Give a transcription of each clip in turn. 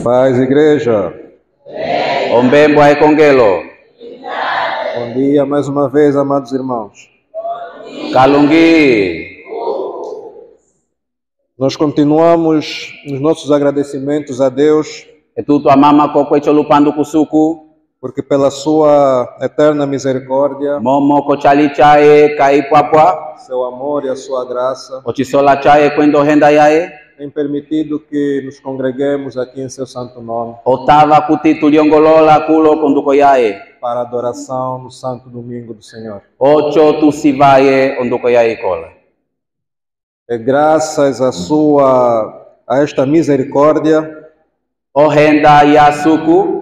Paz, igreja. Ombembo Aikongelo. Bom dia mais uma vez, amados irmãos. Kalungi. Nós continuamos nos nossos agradecimentos a Deus, E tudo a mama kokwecho lupando kusuku. porque pela sua eterna misericórdia, Momo kochali chae kai puapua. seu amor e a sua graça, Ochisola chae kwendo henda yae. tem permitido que nos congreguemos aqui em seu santo nome Otava kuti tuliongolola kulo konduko yae. para a adoração no santo domingo do Senhor. Ocho tu sivaye onduko yae kola. É graças a esta misericórdia O henda yasuku.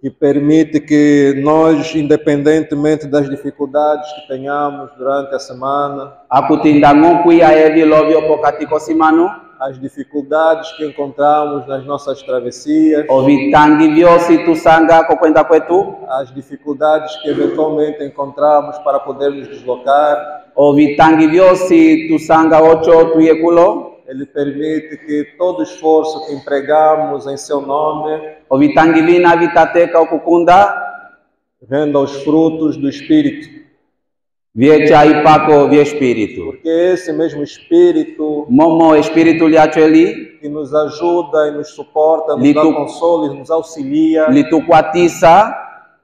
que permite que nós, independentemente das dificuldades que tenhamos durante a semana, Akutinda ngonku yae vilovio pokati kosimano. as dificuldades que encontramos nas nossas travessias, Ovitangi viosi tu sanga kokwenda kwetu. as dificuldades que eventualmente encontramos para poder nos deslocar. Ovitangi viosi tu sanga ocho tu yekulo. Ele permite que todo esforço que empregamos em seu nome Ovitangi vina vitateka okukunda. renda os frutos do Espírito. Viecha ipako vie espírito. Porque é esse mesmo Espírito Momo espírito liacho eli. que nos ajuda e nos suporta, nos dá consolo e nos auxilia Litukwatisa.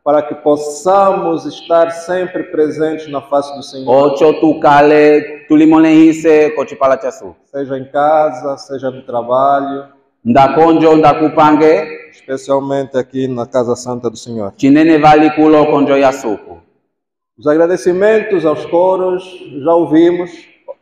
para que possamos estar sempre presentes na face do Senhor. Ocho tu kale tulimonehise kochipala chasu. Seja em casa, seja no trabalho, Ndakonjo ndakupange. especialmente aqui na Casa Santa do Senhor. Chinene vali kulo konjo yasuku. Os agradecimentos aos coros, já ouvimos,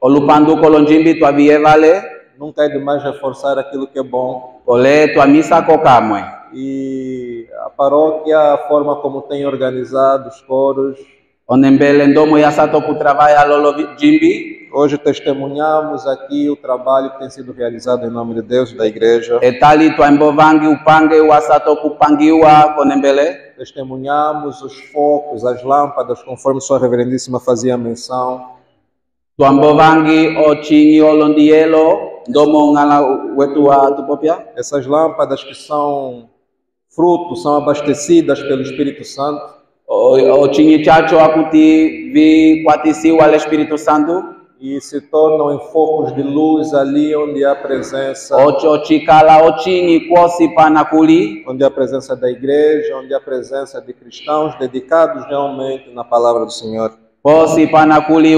Olupandu kolonjimbi tua vie vale. nunca é demais reforçar aquilo que é bom. Ole tua misa kokamwe. E a paróquia, a forma como tem organizado os coros, Onembele ndomo yasato kutravaia lolo jimbi. hoje testemunhamos aqui o trabalho que tem sido realizado em nome de Deus e da igreja. Etali tua mbovangi upange wasato kupangiwa konembele. Testemunhamos os focos, as lâmpadas, conforme sua reverendíssima fazia menção. Tua mbovangi ochingi olondielo. Ndomo ngala wetua tupopia. Essas lâmpadas que são frutos, são abastecidas pelo Espírito Santo. Ochingi chacho akuti vi kwatisi wale Espírito Santo. E se tornam em focos de luz ali onde há presença, Ocho chikala ochingi kosi panakuli. onde há presença da igreja, onde há presença de cristãos dedicados realmente na palavra do Senhor. Kosi panakuli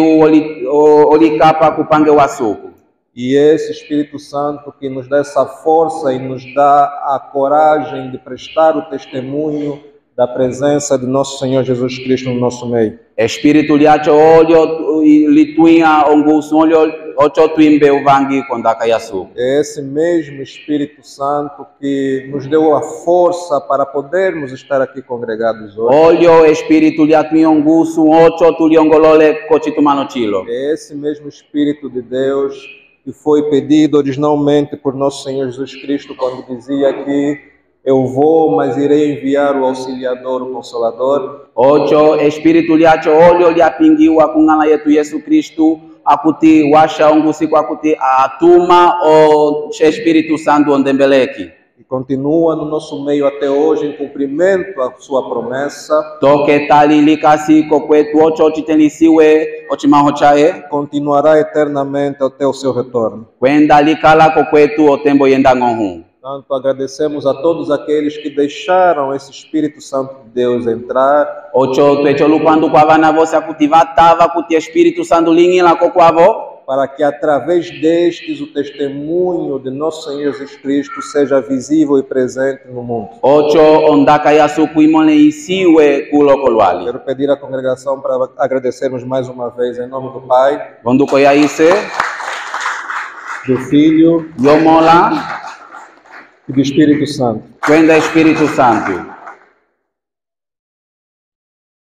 olikapa kupange wasuku. E esse Espírito Santo que nos dá essa força e nos dá a coragem de prestar o testemunho da presença de nosso Senhor Jesus Cristo no nosso meio. Espírito liacho olho lituinha ongusu olho ocho tuimbe uvangi kondaka yasuku. É esse mesmo Espírito Santo que nos deu a força para podermos estar aqui congregados hoje. Olho espírito liatuinha ongusu ocho tuliongolole kochitumano chilo. É esse mesmo Espírito de Deus que foi pedido originalmente por nosso Senhor Jesus Cristo quando dizia que eu vou, mas irei enviar o Auxiliador, o Consolador. Ocho espírito liacho olho liapingiwa kungala yetu Yesu Kristo akuti washa ongusiku akuti atuma o Espírito Santo ondembeleki. E continua no nosso meio até hoje em cumprimento à sua promessa. Toke tali likasi kokwetu ocho chitenisiwe ochimahochae. Continuará eternamente até o seu retorno. Kwenda likala kokwetu otembo yenda ngohu. Portanto, agradecemos a todos aqueles que deixaram esse Espírito Santo de Deus entrar, Ocho twecho lupando kwa vana vose akuti vatava kuti Espírito Santo lingila kokwavo. para que através destes o testemunho de nosso Senhor Jesus Cristo seja visível e presente no mundo. Ocho ondaka yasuku imone isiwe kulo kolwali. Quero pedir à congregação para agradecermos mais uma vez em nome do Pai, Vonduko yaise do Filho yomola e do Espírito Santo. kwenda Espírito Santo.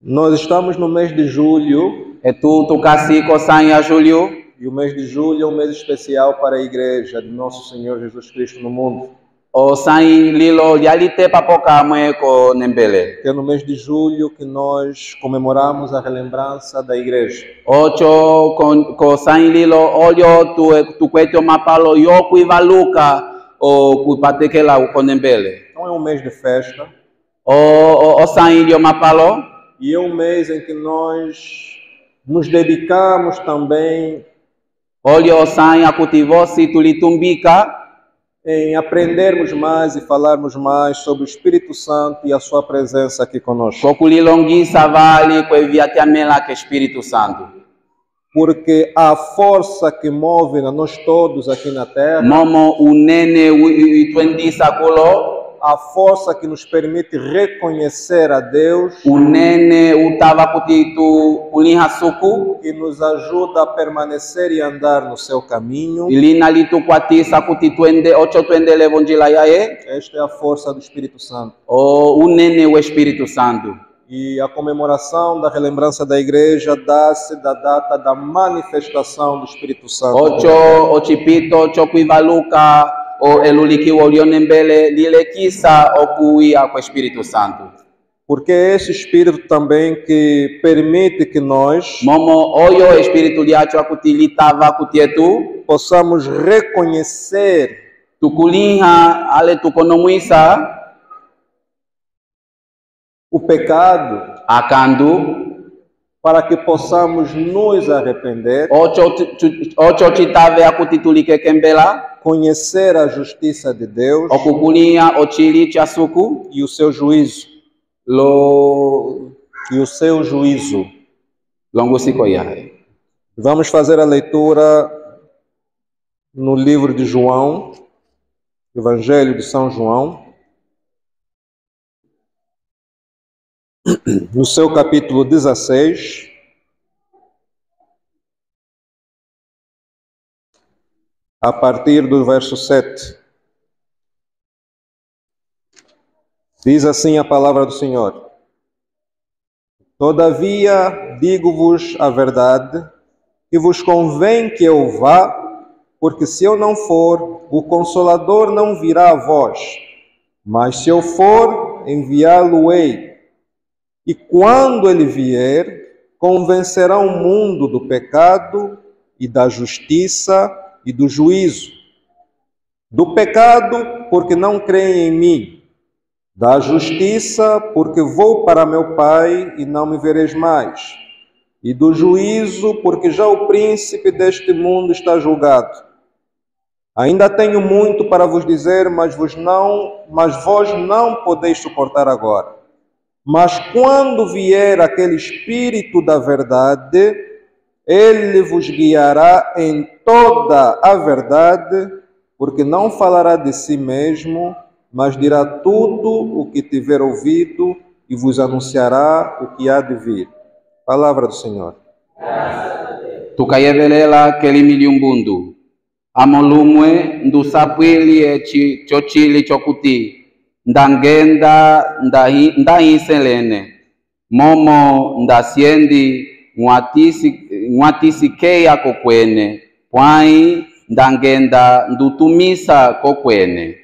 Nós estamos no mês de julho E tu tukasi kosanya Julio. e o mês de julho é um mês especial para a igreja de nosso Senhor Jesus Cristo no mundo. O sai lilo lialite papoka mwe ko nembele. Que é no mês de julho que nós comemoramos a relembrança da igreja. Ocho ko sai lilo olio tu kwetio mapalo yoku ivaluka o kupatekela ukondembele. Então é um mês de festa O saílio mapalo. e é um mês em que nós nos dedicamos também Olha o sain akutivosi tulitumbika. em aprendermos mais e falarmos mais sobre o Espírito Santo e a sua presença aqui conosco. Kokulilongi savali kweviatiamela que Espírito Santo. Porque a força que move a nós todos aqui na Terra, Momo unene uitwendisa kulo. a força que nos permite reconhecer a Deus, Unene utava kutitu kulinha suku. que nos ajuda a permanecer e andar no seu caminho. Ilina litukwatisa kutitwende ocho twende levonjila yae. Esta é a força do Espírito Santo. O unene o Espírito Santo. E a comemoração da relembrança da igreja dá-se da data da manifestação do Espírito Santo. Ocho ochipito ocho kuivaluka o eluliki olionembele lilekisa okuia com o Espírito Santo. Porque é esse Espírito também que permite que nós Momo oyo Espírito liacho akutilitava kutietu. possamos reconhecer Tukulinha ale tukonomwisa o pecado akandu. para que possamos nos arrepender, Ocho chitave akutitulike kembela. conhecer a justiça de Deus Okukulinha ochili chasuku. e o seu juízo. Longo siko yae. Vamos fazer a leitura no livro de João, Evangelho de São João, no seu capítulo 16, a partir do verso 7. Diz assim a palavra do Senhor: Todavia digo-vos a verdade, que vos convém que eu vá, porque se eu não for, o Consolador não virá a vós, mas se eu for, enviá-lo-ei. E quando ele vier, convencerá o mundo do pecado e da justiça e do juízo. Do pecado, porque não creem em mim. Da justiça, porque vou para meu Pai e não me vereis mais. E do juízo, porque já o príncipe deste mundo está julgado. Ainda tenho muito para vos dizer, mas vós não podeis suportar agora. Mas quando vier aquele Espírito da verdade, ele vos guiará em toda a verdade, porque não falará de si mesmo, mas dirá tudo o que tiver ouvido e vos anunciará o que há de vir. Palavra do Senhor. Tukayevelela kelimiliumbundu. Amolumwe ndusapwili chochili chokuti. Ndangenda ndahiselene. Momo ndasiendi ng'watisikeya kokwene. Pwai ndangenda ndutumisa kokwene.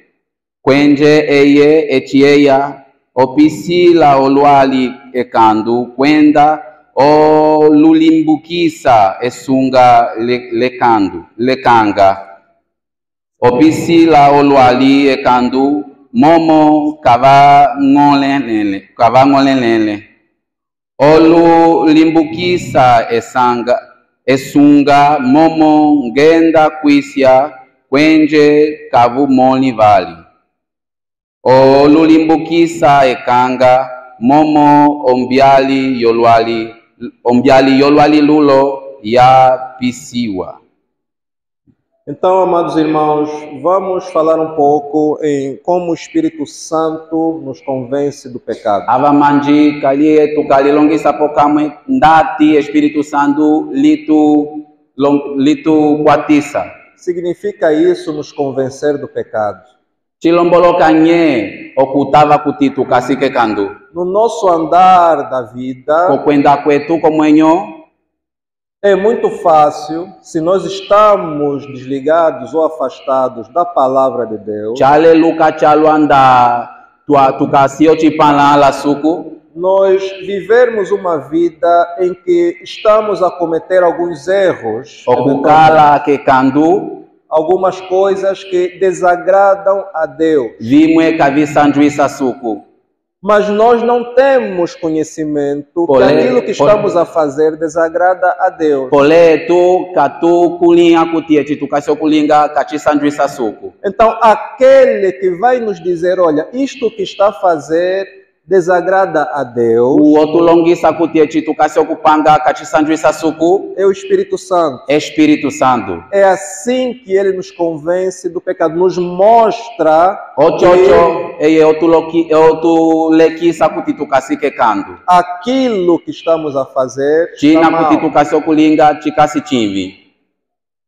Kwenje eye echieya opisila olwali ekandu kwenda olulimbukisa esunga lekanga. Opisila olwali ekandu momo kava ngolelele. Olulimbukisa esunga momo ngenda kwisya kwenje kavu moli vali. Olulimbukisa ekanga momo ombyali yolwali lulo ya pisiwa. Então, amados irmãos, vamos falar um pouco em como o Espírito Santo nos convence do pecado. Ava manji kalie tukalilongisa pokamwe ndati Espírito Santo litu kwatisa. Significa isso nos convencer do pecado? Chilomboloka nye okutava kutitu kasike kandu. No nosso andar da vida, Kokwenda kwetu komwenyo. é muito fácil, se nós estamos desligados ou afastados da palavra de Deus, Chale luka chaluanda tukasio chipala la suku. nós vivermos uma vida em que estamos a cometer alguns erros, Okukala ke kandu. algumas coisas que desagradam a Deus. vimwe kavisanjuisa suku. Mas nós não temos conhecimento que aquilo que estamos a fazer desagrada a Deus. Poletu katu kulinga kutie chitu kasio kulinga kachisanjuisa suku. Então, aquele que vai nos dizer, olha, isto que está a fazer desagrada a Deus, O otulongisa kutie chitu kasio kupanga kachisanjuisa suku. é o Espírito Santo. Espírito Santo. É assim que ele nos convence do pecado, nos mostra Ochocho eye otulekisa kutitu kasike kandu. aquilo que estamos a fazer está China mal. kutitu kasio kulinga chikasi chimvi.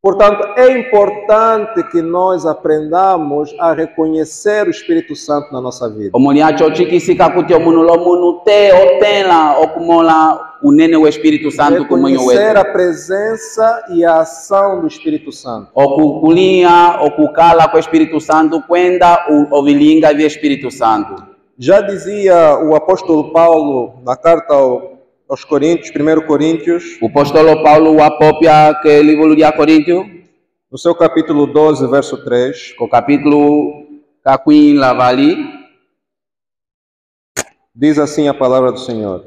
Portanto, é importante que nós aprendamos a reconhecer o Espírito Santo na nossa vida. Omoniacho chikisika kuti omunulo munu te otela okumola unene o Espírito Santo kumunyo Reconhecer wetu. a presença e a ação do Espírito Santo. Okukulia, okukala com o Espírito Santo kwenda ovilinga via Espírito Santo. Já dizia o apóstolo Paulo na carta aos Coríntios, 1 Coríntios, O apóstolo Paulo apopia que livro de Coríntios, no seu capítulo 12, verso 3, o capítulo Caquim Lavali, diz assim a palavra do Senhor: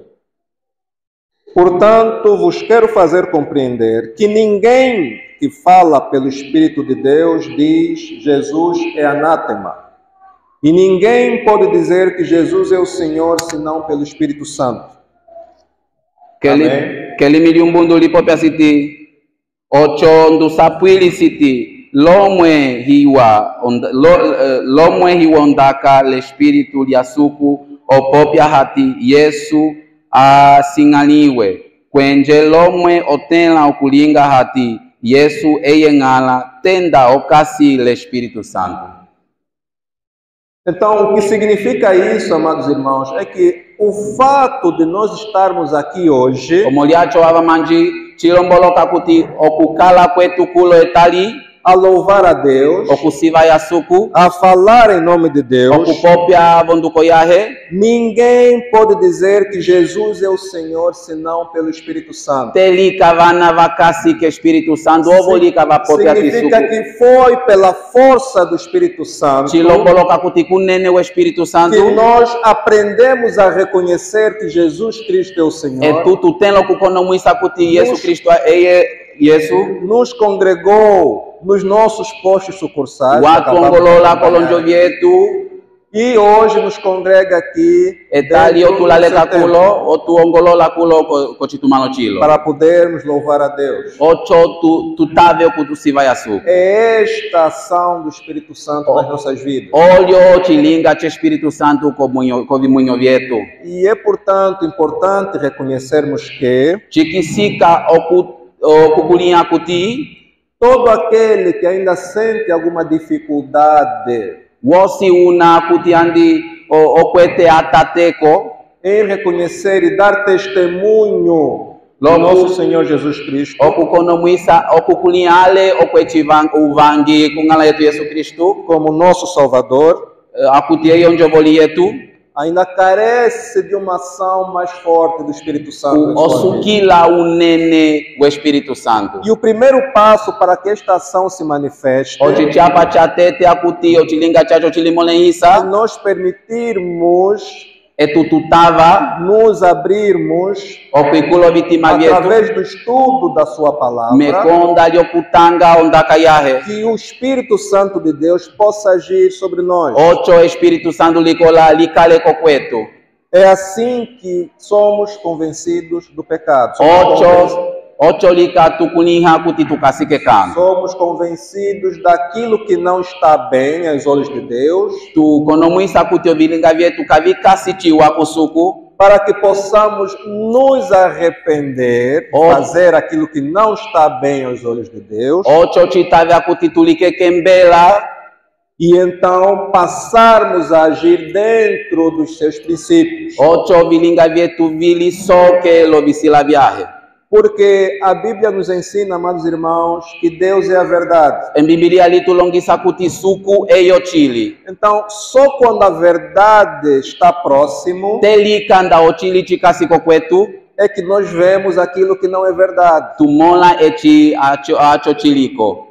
portanto, vos quero fazer compreender que ninguém que fala pelo Espírito de Deus diz Jesus é anátema. E ninguém pode dizer que Jesus é o Senhor senão pelo Espírito Santo. Amém. que ele me dio um bundo lipopia city, ocho ndu sapwili city, lomwe hiwa ondaka le Espírito de asuku, opopia hati Yesu asingaliwe, kwenje lomwe otela okulinga hati Yesu eyengala, tenda okasi le Espírito Santo. Então, o que significa isso, amados irmãos, é que o fato de nós estarmos aqui hoje Omoliacho avamanji chilomboloka kuti okukala kwetu kulo etali, a louvar a Deus, okusiva yasuku, a falar em nome de Deus, okupopia vonduko yahe, ninguém pode dizer que Jesus é o Senhor senão pelo Espírito Santo. telika vana vakasi que Espírito Santo, ovolika vapopia Significa tisuku. que foi pela força do Espírito Santo Chilomboloka kuti kunene o Espírito Santo, que nós aprendemos a reconhecer que Jesus Cristo é o e Senhor, tutu tenlo kukonomuisa kuti Yesu Kristo eye Yesu, nos congregou nos nossos postos sucursais, que watu acabamos de ongolola acompanhar, kolonjo vyetu, e hoje nos congrega aqui etali dentro do otulaleka seu templo, kulo, otu ongolola kulo kochitumano chilo. para podermos louvar a Deus. Ocho tutave kutusiva yasuku. É esta ação do Espírito Santo nas nossas vidas. Olho chilinga che Espírito Santo kovimunyo vyetu. E é, portanto, importante reconhecermos que Chikisika okukulinha kuti, todo aquele que ainda sente alguma dificuldade wosi una kuti andi okwete atateko, em reconhecer e dar testemunho do Logo- nosso Senhor Jesus Cristo okukonomwisa okukulinha ale okweti uvangi kungala yetu Yesu Kristu, como nosso Salvador, akuti eyo njovoli yetu, ainda carece de uma ação mais forte do Espírito Santo. em sua vida. osukila unene o Espírito Santo. E o primeiro passo para que esta ação se manifeste Ochichapa chatete akuti ochilinga chacho é chilimoleisa, nós permitirmos etututava nos abrirmos okwikulo vitima vyetu, através do estudo da sua palavra, mekonda lyokutanga ondaka yahe. que o Espírito Santo de Deus possa agir sobre nós. Ocho Espírito Santo likola likale kwetu. É assim que somos convencidos do pecado. Ocho lika tukuniha kuti tukasike kando. Somos convencidos daquilo que não está bem aos olhos de Deus, Tu konomwisa kuti ovilinga vyetu kavikasichiwa kusuku, para que possamos nos arrepender, fazer aquilo que não está bem aos olhos de Deus, ocho chitavya kuti tulikekembela, e então passarmos a agir dentro dos seus princípios. ocho vilinga vyetu vili soke lo visila vyahe. Porque a Bíblia nos ensina, amados irmãos, que Deus é a verdade. Em Biblia litulongisa kuti suku eyo chili. Então, só quando a verdade está próximo Telikanda ochili chikasiko kwetu, é que nós vemos aquilo que não é verdade. tumola echi acho chiliko.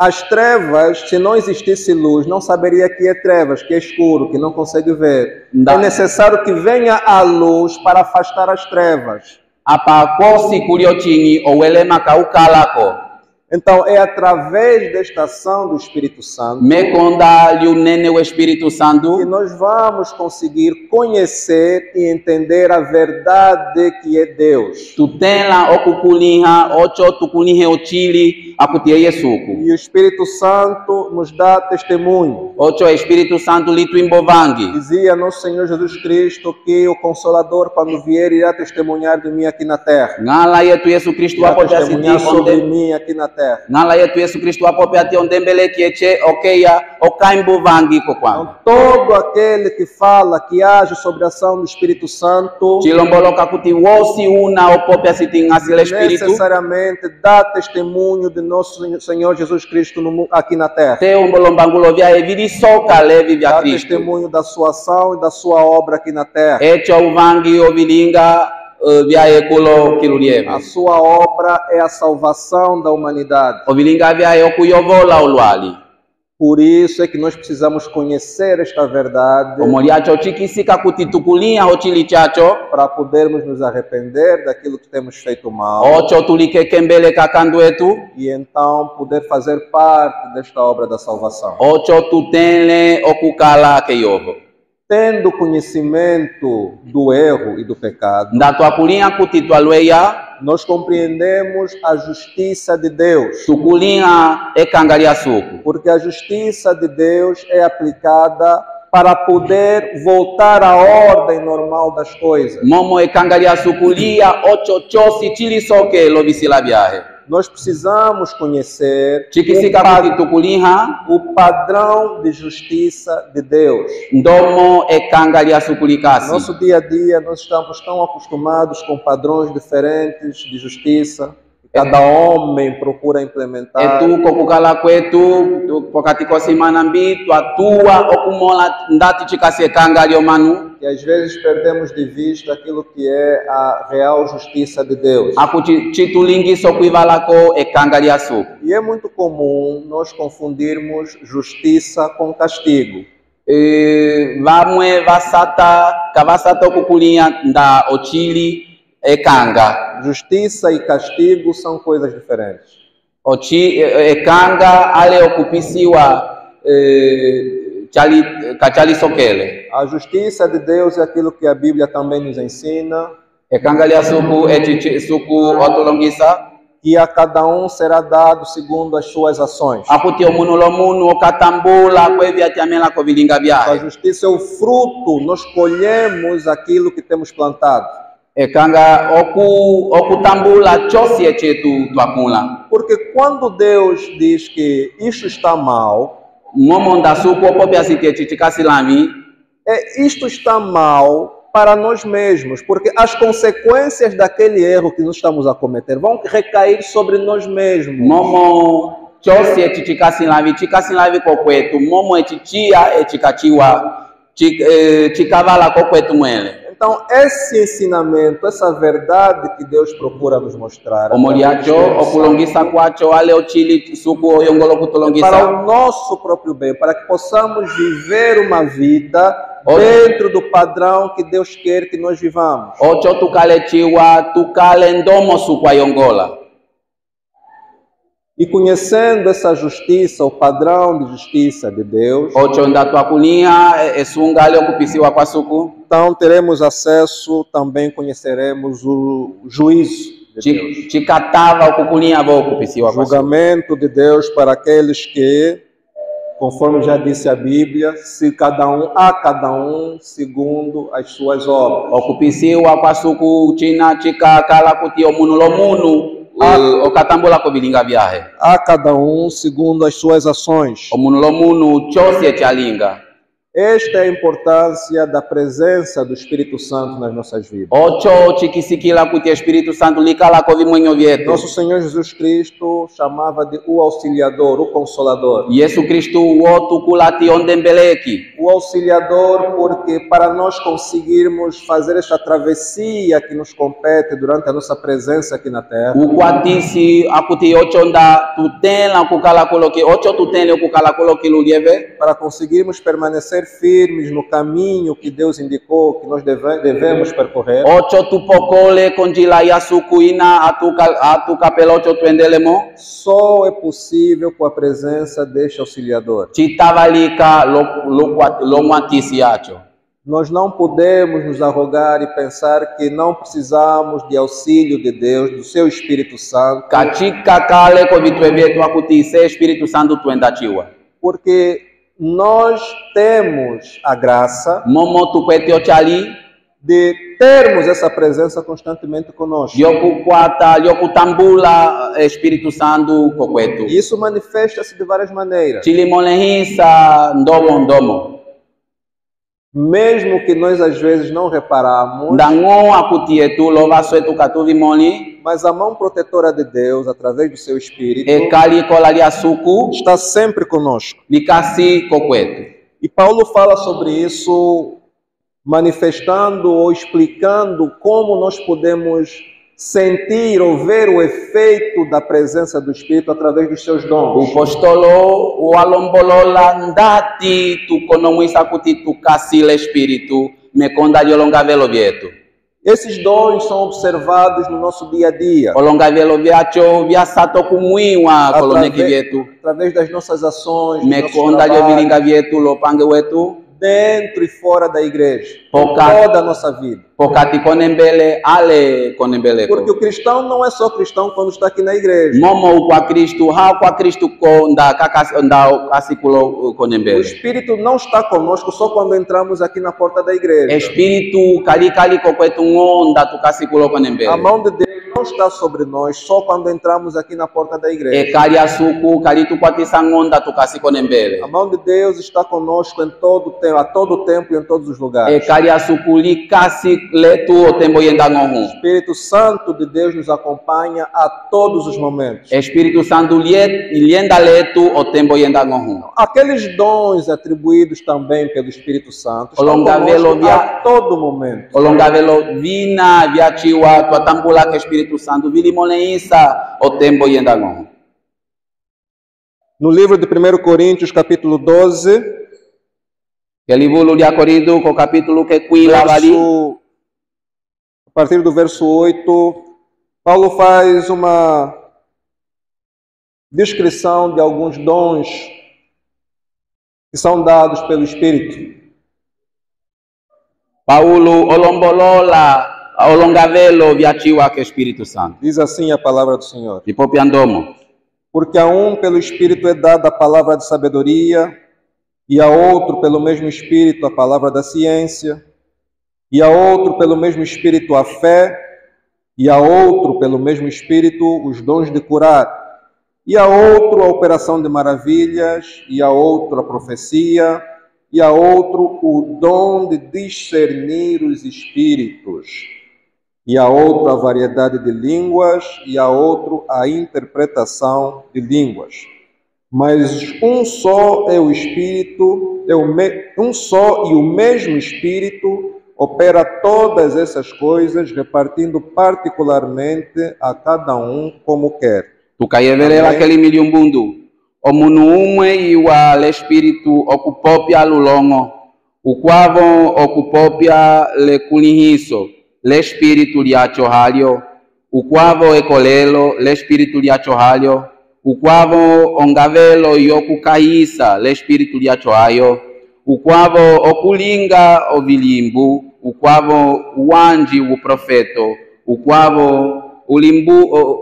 As trevas, se não existisse luz, não saberia que é trevas, que é escuro, que não consegue ver. Não. É necessário que venha a luz para afastar as trevas. Apa kosi kuriotingi owele makaukalako. Então, é através desta ação do Espírito Santo Mekonda liunene o Espírito que Santo. nós vamos conseguir conhecer e entender a verdade que é Deus. Tutela okukuliha ocho tukulihe ochili akutie Yesuku. E o Espírito Santo nos dá testemunho. Ocho Espírito Santo lituimbovangi. Dizia nosso Senhor Jesus Cristo que o Consolador, quando vier, irá testemunhar de mim aqui na terra. Ngala yetu Yesu Kristo Irá apote testemunhar asiti sobre onde. mim aqui na terra. Ngala yetu Yesu Kristo apote ati ondembele kieche okeya okaimbovangi kokwangu. Então, todo aquele que fala, que age sobre a ação do Espírito Santo, Chilomboloka kuti wosi una opope asiti ngasile Espírito. necessariamente dá testemunho de nosso Senhor Jesus Cristo aqui na terra. Te umbolombangulo vya eviri soka levi vya Dá Cristo. testemunho da sua ação e da sua obra aqui na terra. Echo uvangi ovilinga vya ekulo kilulieve. A sua obra é a salvação da humanidade. Ovilinga vya okuyovola ulwali. Por isso é que nós precisamos conhecer esta verdade Omoliacho chikisika kuti tukulinha ochili chacho. para podermos nos arrepender daquilo que temos feito mal Ocho tulikekembele kakandu etu. e então poder fazer parte desta obra da salvação. Ocho tutenle okukala keyovo. Tendo conhecimento do erro e do pecado, Ndatuakulinha kuti tualweya. nós compreendemos a justiça de Deus, Tukulinha ekangalia suku. porque a justiça de Deus é aplicada para poder voltar à ordem normal das coisas. Momo ekangalia sukulia ocho chosi chili soke lovisila viaje. Nós precisamos conhecer Chikisika kuti tukulinha. o padrão de justiça de Deus. Ndomo ekangalia sukulikasi. Nosso dia a dia, nós estamos tão acostumados com padrões diferentes de justiça. Cada homem procura implementar. Etu kokukala kwetu pokati kwa simana mbi twatua okumola ndati chikasi ekangalio manu. E às vezes perdemos de vista aquilo que é a real justiça de Deus. Aku chitulingiso kuivalako ekangalia suku. E é muito comum nós confundirmos justiça com castigo. Vamwe vasata kavasata okukulinha nda ochili ekanga. Justiça e castigo são coisas diferentes. Ochi ekanga ale okupisiwa kachali sokele. A justiça de Deus é aquilo que a Bíblia também nos ensina, Ekangalia suku echichi suku otolongisa. que a cada um será dado segundo as suas ações. Akuti omunu lomunu okatambula kwevi atiamela kovilinga A vyahe. justiça é o fruto, nós colhemos aquilo que temos plantado. Ekanga okutambula chosi echetu twakula. Porque quando Deus diz que isto está mal, Momo ndasuku opopi asiti echichikasilami. isto está mal para nós mesmos, porque as consequências daquele erro que nós estamos a cometer vão recair sobre nós mesmos. Momo chosi echichikasilami chikasilami kokwetu. Momo echichia echikachiwa chikavala kokwetu mwele. Então, esse ensinamento, essa verdade que Deus procura nos mostrar, Omoliacho okulongisa kwacho ale ochili suku oyongolo para kutolongisa. o nosso próprio bem, para que possamos viver uma vida Olha. dentro do padrão que Deus quer que nós vivamos. Ocho tukale chiwa tukale ndomo suku ayongola. E conhecendo essa justiça, o padrão de justiça de Deus, Ocho ndatwakulinha esunga ale okupisiwa kwa suku. então teremos acesso, também conheceremos o juízo de Deus. Chikatava okukulinha vo okupisiwa kwa suku. Julgamento de Deus para aqueles que, conforme já disse a Bíblia, a cada um segundo as suas obras. Okupisiwa kwa suku china chikakala kuti omunu lomunu okatambula kovilinga vyahe. A cada um segundo as suas ações. Omunu lomunu chosi echalinga. Esta é a importância da presença do Espírito Santo nas nossas vidas. Ocho chiquisikila kuti Espírito Santo likala kovi mwenyo vyetu. Nosso Senhor Jesus Cristo chamava de o Auxiliador, o Consolador. Yesu Kristu wotu kulati ondembeleki. O Auxiliador porque para nós conseguirmos fazer esta travessia que nos compete durante a nossa presença aqui na Terra, Ukwatisi akuti ocho nda tutela kukala koloki ocho tutele kukala koloki lulieve. para conseguirmos permanecer firmes no caminho que Deus indicou que nós devemos percorrer, Ocho tupokole konjila yasukuina atu kapelo ocho tuendelemo. só é possível com a presença deste Auxiliador. Chitavalika lomwatisi yacho. Nós não podemos nos arrogar e pensar que não precisamos de auxílio de Deus, do seu Espírito Santo, Kachika kale ko vitwe vyetu akuti se Espírito Santo tuendachiwa. porque nós temos a graça Momo tukwete ochali de termos essa presença constantemente conosco. yokukwata yokutambula Espírito Santo kokwetu. E isso manifesta-se de várias maneiras. Chilimolehisa ndomo. Mesmo que nós às vezes não reparamos, Ndango akuti etu lova swetu katuvimoli. mas a mão protetora de Deus, através do seu Espírito, Ekali kola liasuku está sempre conosco. likasi kokwetu. E Paulo fala sobre isso, manifestando ou explicando como nós podemos sentir ou ver o efeito da presença do Espírito através dos seus dons. Upostolo ualombolola ndati tukonomwisa kuti tukasile Espírito mekonda yolongavelo vyetu. Esses dons são observados no nosso dia a dia, Olongavelo vyacho vyasato kumwiwa koloneki vyetu através das nossas ações, do nosso mekonda trabalho, yovilinga vyetu lopange wetu dentro e fora da igreja, Pouca- toda a nossa vida. pokati konembele ale konembeleko. Porque o cristão não é só cristão quando está aqui na igreja. Momo kwa Kristu ha kwa Kristu ko nda kasikulo O konembele. Espírito não está conosco só quando entramos aqui na porta da igreja. Espírito kali kokwetu ngonda tukasikulo A konembele. mão de Deus não está sobre nós só quando entramos aqui na porta da igreja. Ekali asuku kali tukwatisa ngonda tukasikonembele. A mão de Deus está conosco em todo tempo, a todo tempo e em todos os lugares. Ekali asuku likasi letu otembo yenda O ngohu. Espírito Santo de Deus nos acompanha a todos os momentos. Espírito Santo lienda letu otembo yenda ngohu. Aqueles dons atribuídos também pelo Espírito Santo estão Olongavelo conosco a todo momento. Olongavelo vina vyachiwa twatambula ke Espírito Santo vilimoleisa otembo yenda ngohu. No livro de 1 Coríntios, capítulo 12, Kelivulu dia Corinto ko capítulo que quila vali. a partir do verso 8, Paulo faz uma descrição de alguns dons que são dados pelo Espírito. Paulo olombolola olongavelo vyachiwa ke Espírito Santo. Diz assim a palavra do Senhor: Ipopiandomo. porque a um pelo Espírito é dada a palavra de sabedoria, e a outro pelo mesmo Espírito a palavra da ciência, e a outro pelo mesmo Espírito a fé, e a outro pelo mesmo Espírito os dons de curar, e a outro a operação de maravilhas, e a outro a profecia, e a outro o dom de discernir os espíritos, e a outro a variedade de línguas, e a outro a interpretação de línguas. Mas um só é o Espírito, um só e o mesmo Espírito opera todas essas coisas, repartindo particularmente a cada um como quer. Tukayeverela Amém. aquele miliumbundu. Omunu umwe iwa le Espírito okupopia lulongo. Ukwavo okupopia le kulihiso. Le Espírito liacho halio. Ukwavo ekolelo le Espírito liacho halio. Ukwavo ongavelo yokukaisa le Espírito liacho hayo. Ukwavo okulinga ovilimbu. Ukwavo uwanji uprofeto. Ukwavo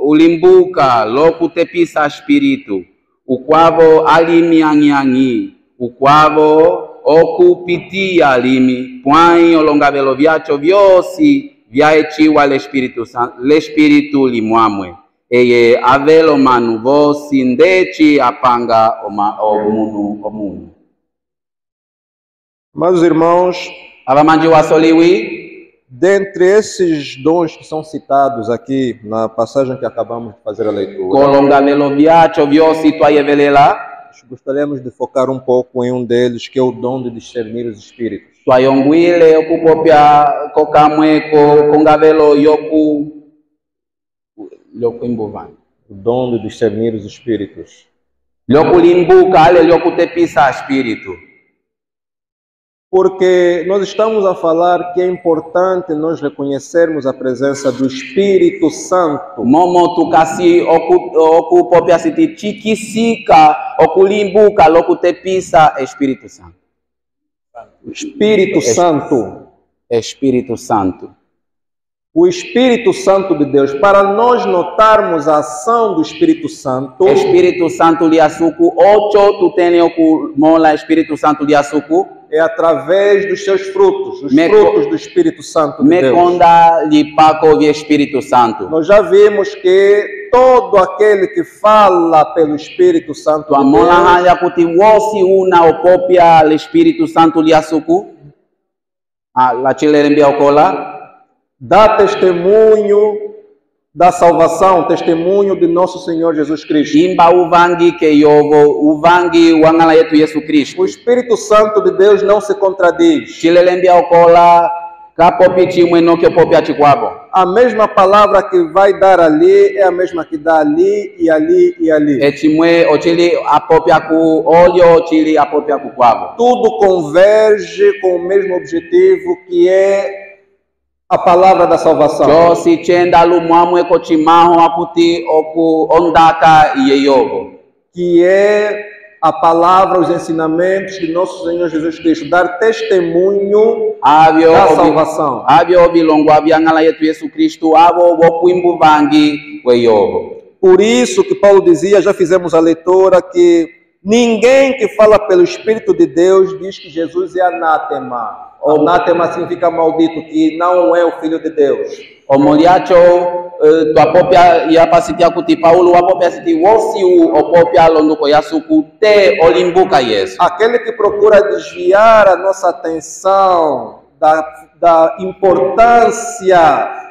ulimbuka lokutepisa Espírito. Ukwavo alimiangiangi. Ukwavo okupitia alimi. Pwai olongavelo vyacho vyosi vyaechiwa le Espírito limwamwe. Eye avelo manu vosi ndechi apanga omunu. Mas, irmãos, Avamanji wasoliwi. dentre esses dons que são citados aqui na passagem que acabamos de fazer a leitura, Kolonga velo viacho viosi twayevelela. gostaríamos de focar um pouco em um deles, que é o dom de discernir os espíritos. Twayongwile okupopya kokamwe konga velo yoku imbuvani. O dom de discernir os espíritos. Lyokulimbuka ale lyokutepisa espírito. Porque nós estamos a falar que é importante nós reconhecermos a presença do Espírito Santo. Momo tukasi okupopya siti chikisika okulimbuka lokutepisa Espírito Santo. Espírito Santo. Espírito Santo. O Espírito Santo de Deus. Para nós notarmos a ação do Espírito Santo, Espírito Santo liasuku ocho tutene okumola Espírito Santo liasuku. é através dos seus frutos, os frutos do Espírito Santo de Deus. Mekonda lipako vi Espírito Santo. Nós já vimos que todo aquele que fala pelo Espírito Santo de Tuamola Deus haya kuti wosi una opopya l'Espírito Santo liasuku. La chilerembia okola. dá testemunho da salvação, testemunho de nosso Senhor Jesus Cristo. Imba uvangi ke yovo, uvangi wangala yetu Yesu Kristo. O Espírito Santo de Deus não se contradiz. Chilelembia okola, kapopi chimwe no ke popia chikwabo. A mesma palavra que vai dar ali é a mesma que dá ali e ali e ali. E chimwe ochili apopia ku olio, chili apopia ku kwabo. Tudo converge com o mesmo objetivo, que é a palavra da salvação. Josi chenda lumwamwe ko chimaho akuti oku ondaka yeyovo. Que é a palavra, os ensinamentos de nosso Senhor Jesus Cristo. Dar testemunho da salvação. Avyo bilongo avyangala yetu Yesu Kristo avo wokuimbu vangi weyovo. Por isso que Paulo dizia, já fizemos a leitura, que ninguém que fala pelo Espírito de Deus diz que Jesus é anátema. Anátema significa maldito, que não é o Filho de Deus. O moliacho tuapopia yapasitia kuti Paulo wapopia siti wosi opopia londuko yasuku te olimbuka Yesu. Aquele que procura desviar a nossa atenção da importância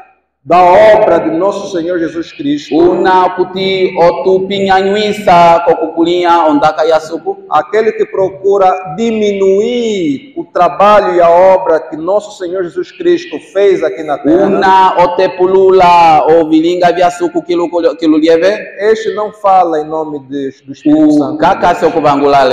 da obra de nosso Senhor Jesus Cristo. Una kuti otupinyanhuisa kokukulinha ondaka yasuku. Aquele que procura diminuir o trabalho e a obra que nosso Senhor Jesus Cristo fez aqui na terra. Una otepulula o vilinga vyasuku kilulieve. Este não fala em nome do Espírito Santo. Kakase okuvangula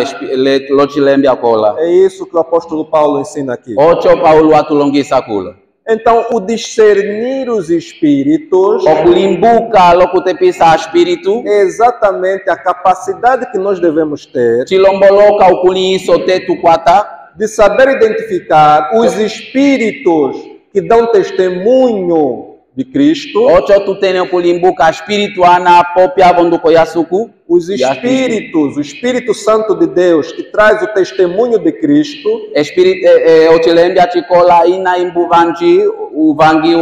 lochilembia kola. É isso que o apóstolo Paulo ensina aqui. Ocho Paulo atulongisa kula. Então, o discernir os espíritos okulimbuka lokutepisa espírito é exatamente a capacidade que nós devemos ter chilomboloka okuliiso tetu kwata de saber identificar os espíritos que dão testemunho de Cristo, ocho tutene okulimbuka espírito ana popia vonduko yasuku. os espíritos, o Espírito Santo de Deus que traz o testemunho de Cristo, Espírito ochilembia chikola ina imbuvanji uvangi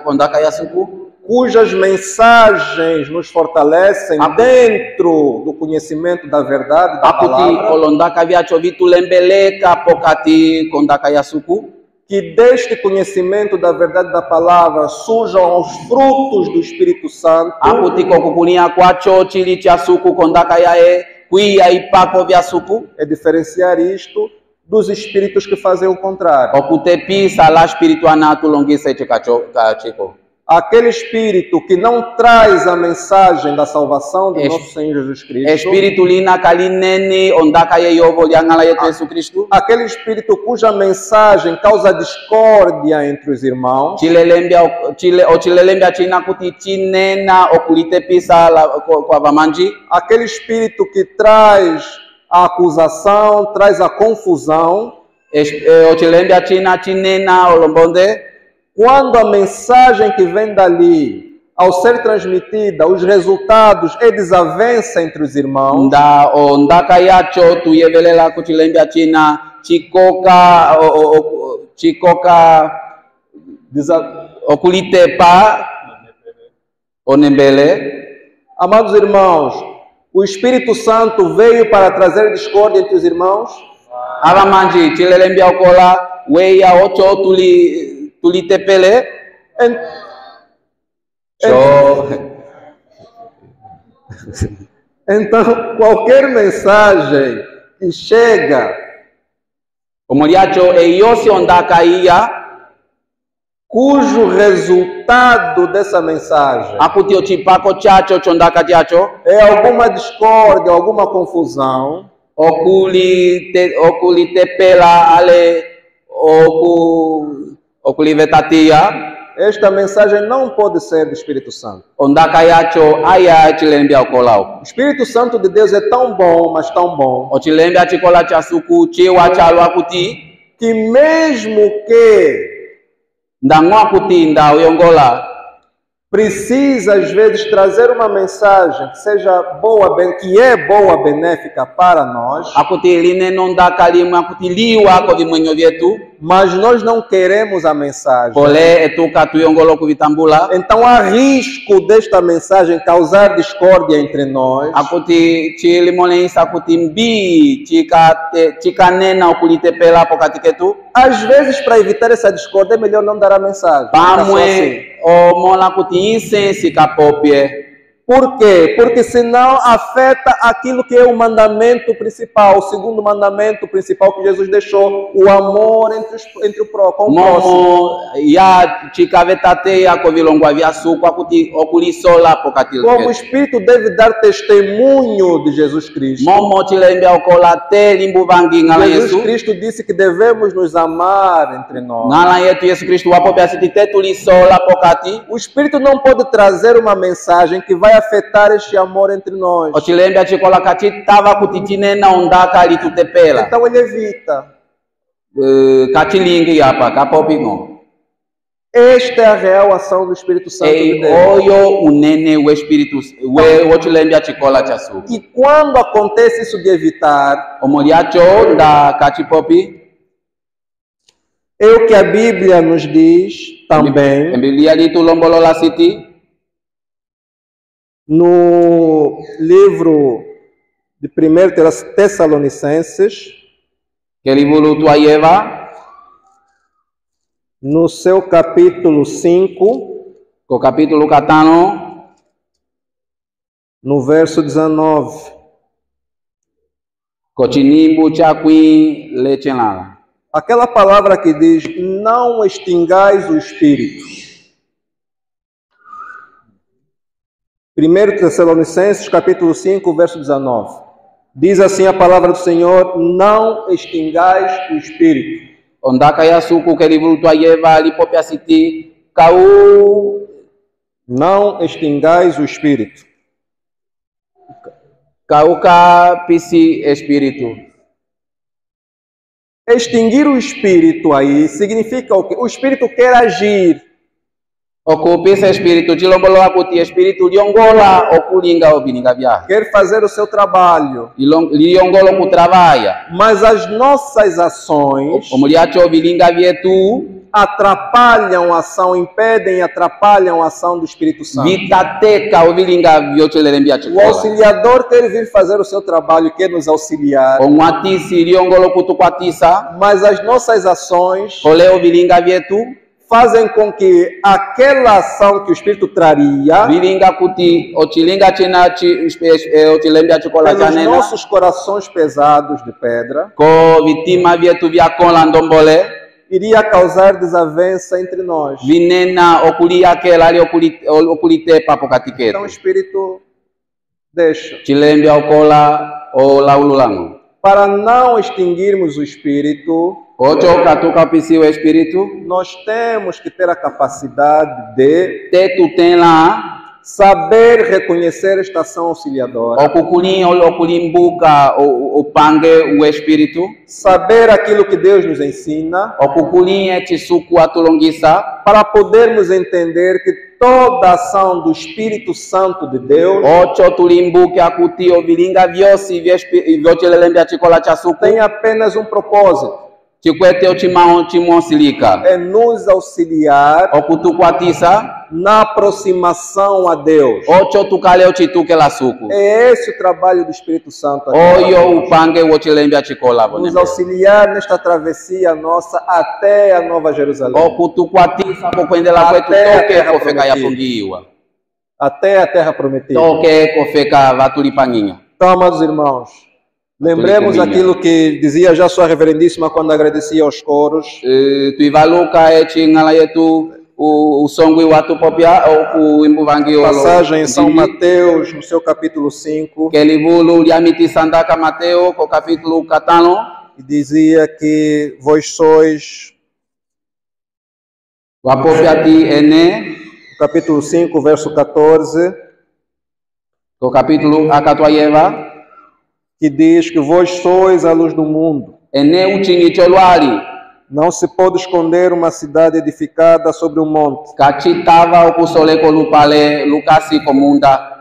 ondaka yasuku, cujas mensagens nos fortalecem dentro do conhecimento da verdade da akuti palavra, olondaka vyacho vitulembeleka pokati kondaka yasuku. que deste conhecimento da verdade da palavra surjam os frutos do Espírito Santo, Akuti kokukunia kwacho chili chasuku kondaka yae kuia ipako vyasuku. é diferenciar isto dos espíritos que fazem o contrário. Okutepisa la espírito anatulongisa chiko. Aquele espírito que não traz a mensagem da salvação de nosso Senhor Jesus Cristo, Espírito lina kalineni ondaka yeyovo liangala yetu Yesu Kristo. aquele espírito cuja mensagem causa discórdia entre os irmãos, Ochilelembia china kuti chinena okulitepisa kwa vamanji. aquele espírito que traz a acusação, traz a confusão, Ochilembia china chinena olombonde. quando a mensagem que vem dali, ao ser transmitida, os resultados é desavença entre os irmãos, Ondaka yacho tuyevelela kuchilembia china chikoka okulitepa onembele. Amados irmãos, o Espírito Santo veio para trazer discórdia entre os irmãos? Avamanji chilelembia okola weya ocho tulitepele. Então, qualquer mensagem que chega, Omoliacho eyosi ondaka ia cujo resultado dessa mensagem akuti ochipako chacho chondaka chacho é alguma discórdia, alguma confusão, okuli tepela ale okuli vetatia. esta mensagem não pode ser do Espírito Santo. Ondaka yacho aya chilembia okola. O Espírito Santo de Deus é tão bom, mas tão bom, Ochilembia chikola chasuku chiwa chalo akuti que mesmo que ndango akuti nda uyongola precisa às vezes trazer uma mensagem que seja boa, que é boa, benéfica para nós, akuti line nondaka limu akuti liwa ko vimwenyo vyetu mas nós não queremos a mensagem. pole etuka tuyongolo kuvitambula. Então há risco desta mensagem causar discórdia entre nós, Akuti chilimonisa akuti mbi chika nena okulitepela pokati ketu às vezes para evitar essa discórdia é melhor não dar a mensagem. Fica só assim. pamwe omola akuti insensi kapopye. Por quê? Porque senão afeta aquilo que é o mandamento principal, o segundo mandamento principal que Jesus deixou, o amor com o próximo. Momo ya chika vetateya ko vilongwa vya suku akuti okulisola pokati Como o ketu. Espírito deve dar testemunho de Jesus Cristo. Momo chilembia okola te limbu vangi ngala Jesus Yesu. Cristo disse que devemos nos amar entre nós. Ngala yetu Yesu Kristu wapope asiti te tulisola pokati. O Espírito não pode trazer uma mensagem que vai afetar este amor entre nós. Ochilembia chikola kati tava kuti chinena ondaka litutepela. Então ele evita. Kachilingi apa kapopingo. Esta é a real ação do Espírito Santo de Ei Deus. oyo unene we espiritu we ochilembia chikola chasu. E quando acontece isso de evitar, Omoliacho da kachipopi. é o que a Bíblia nos diz também Biblia litu lombolola city. no livro de 1 Tessalonicenses, Que livro tu ayeva. no seu capítulo 5, Co capítulo 5. no verso 19. Cochinimbu chakwi lechenala. Aquela palavra que diz, não extingais o Espírito. 1 Tessalonicenses, capítulo 5, verso 19. Diz assim a palavra do Senhor, não extingais o Espírito. Ondaka ya suku que livro tu ayeva lipopi city. Kau Não extingais o Espírito. Kauka pisi espírito. Extinguir o Espírito aí significa o quê? O Espírito quer agir. Okupisa espírito chilombolo akuti espírito liongola okulinga obininga vya. Quer fazer o seu trabalho. Liongolo kutrabalha. Mas as nossas ações Omuliacho obilinga vyetu atrapalham a ação, impedem e atrapalham a ação do Espírito Santo. vitateka obilinga vyochilerembia O chikola. auxiliador quer vir fazer o seu trabalho, quer nos auxiliar. Omwatisi liongolo kutukwatisa. Mas as nossas ações Ole obilinga vyetu fazem com que aquela ação que o Espírito traria bilinga kuti ochilinga china ochilembia chikola pelos chanena. nossos corações pesados de pedra, Ko vitima vyetu vyakola ndombole. iria causar desavença entre nós. Vinena okuliakela ali okulitepa pokati ketu. Então o Espírito deixa. Chilembia okola o laululango. Para não extinguirmos o Espírito, Ocho katuka pisi o espírito. nós temos que ter a capacidade de Tetu tem lá. saber reconhecer esta ação auxiliadora, Okulimbuka o pangue o espírito. saber aquilo que Deus nos ensina, Okukulim é tisuku atulongisa. para podermos entender que toda ação do Espírito Santo de Deus Ocho tulimbuke akuti ovilinga vyosi vyochilelembia chikola chasuku. tem apenas um propósito, Chikwete ochimao chimonsilika. é nos auxiliar Okutukwatisa. na aproximação a Deus. Ocho tukale ochituke la suku. É esse o trabalho do Espírito Santo aqui. Oyo upange wochilembe achikola Nos bonembe. auxiliar nesta travessia nossa até a Nova Jerusalém, Okutukwatisa kokwendela kwetu Até a toke terra kofeka prometida. yafungiwa. até a terra prometida. Toke kofeka vatulipanginha. Então, amados irmãos, lembremos aquilo que dizia já Sua Reverendíssima quando agradecia aos coros. Tuivaluka echi ngala yetu o songwi watu popia o imbuvangi Passagem em São Mateus, no seu capítulo 5, que livulu liamiti sandaka Mateo co capítulo 4 e dizia que vós sois, wapopia ti ene capítulo 5, verso 14, co capítulo akatwayeva que diz que vós sois a luz do mundo. ene uchingi cholwali Não se pode esconder uma cidade edificada sobre um monte. kachitava okusoleko lupale lukasi komunda.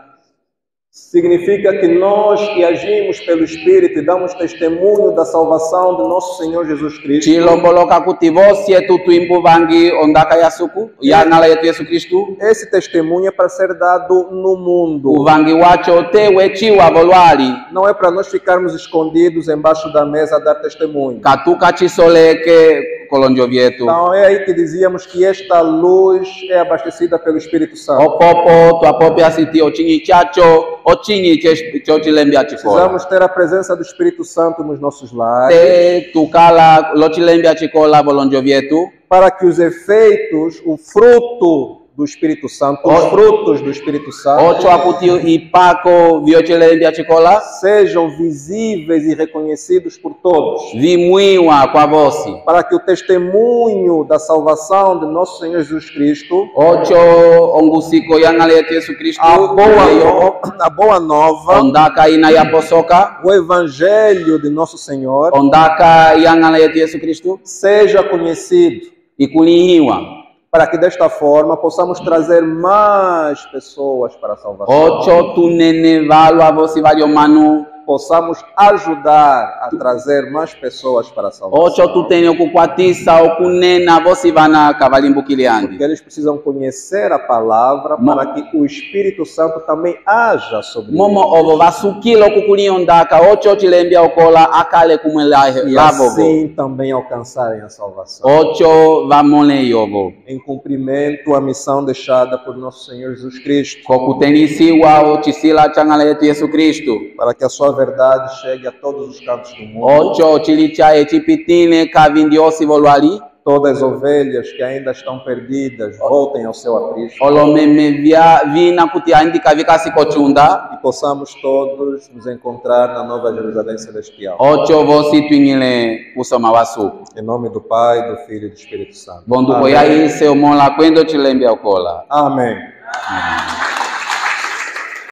Significa que nós que agimos pelo Espírito e damos testemunho da salvação do nosso Senhor Jesus Cristo, Chilomboloka kuti vosi yetu tuimbuvangi ondaka yasuku ya ngala yetu Yesu Kristu esse testemunho é para ser dado no mundo. uvangi wacho tewe chiwa volwali Não é para nós ficarmos escondidos embaixo da mesa a dar testemunho. katuka chisoleke kolonjo vyetu Então é aí que dizíamos que esta luz é abastecida pelo Espírito Santo. opopo twapopya siti ochinyi chacho ochinyi chochilembya chikola Precisamos ter a presença do Espírito Santo nos nossos lares te tukala lochilembya chikola volonjo vyetu para que os efeitos, o fruto do Espírito Santo, os frutos do Espírito Santo ocho akuti ipako vyochilembya chikola sejam visíveis e reconhecidos por todos. vimwiwa kwa vosi Para que o testemunho da salvação de nosso Senhor Jesus Cristo, ocho ongusiko ya ngala yetu Yesu Kristu a boa nova, ondaka ina ya posoka o Evangelho de nosso Senhor, ondaka ya ngala yetu Yesu Kristu seja conhecido, ikulihiwa para que desta forma possamos trazer mais pessoas para a salvação. ocho tunene valwa vosi valio manu Possamos ajudar a trazer mais pessoas para a salvação. ocho tutene okukwatisa okunena vosi vana kavalimbukiliandi Porque eles precisam conhecer a palavra para que o Espírito Santo também haja sobre eles. momo ovo vasukila okukuli ondaka ocho chilembya okola akale kumwela E lavovo assim também alcançarem a salvação. ocho vamone yovo Em cumprimento à missão deixada por nosso Senhor Jesus Cristo, kokutenisiwa ochisila cha ngala yetu Yesu Kristu para que a sua verdade chegue a todos os cantos do mundo. ocho chilicha echipitine kavindiosi volwali Todas as ovelhas que ainda estão perdidas voltem ao seu aprisco olomeme vina kuti andika vikasi kochunda e possamos todos nos encontrar na Nova Jerusalém Celestial. ocho vosi twingile kusoma wasuku Em nome do Pai, do Filho e do Espírito Santo. vonduko Amém. yaise omola kwendo chilembya okola Amém. Amém.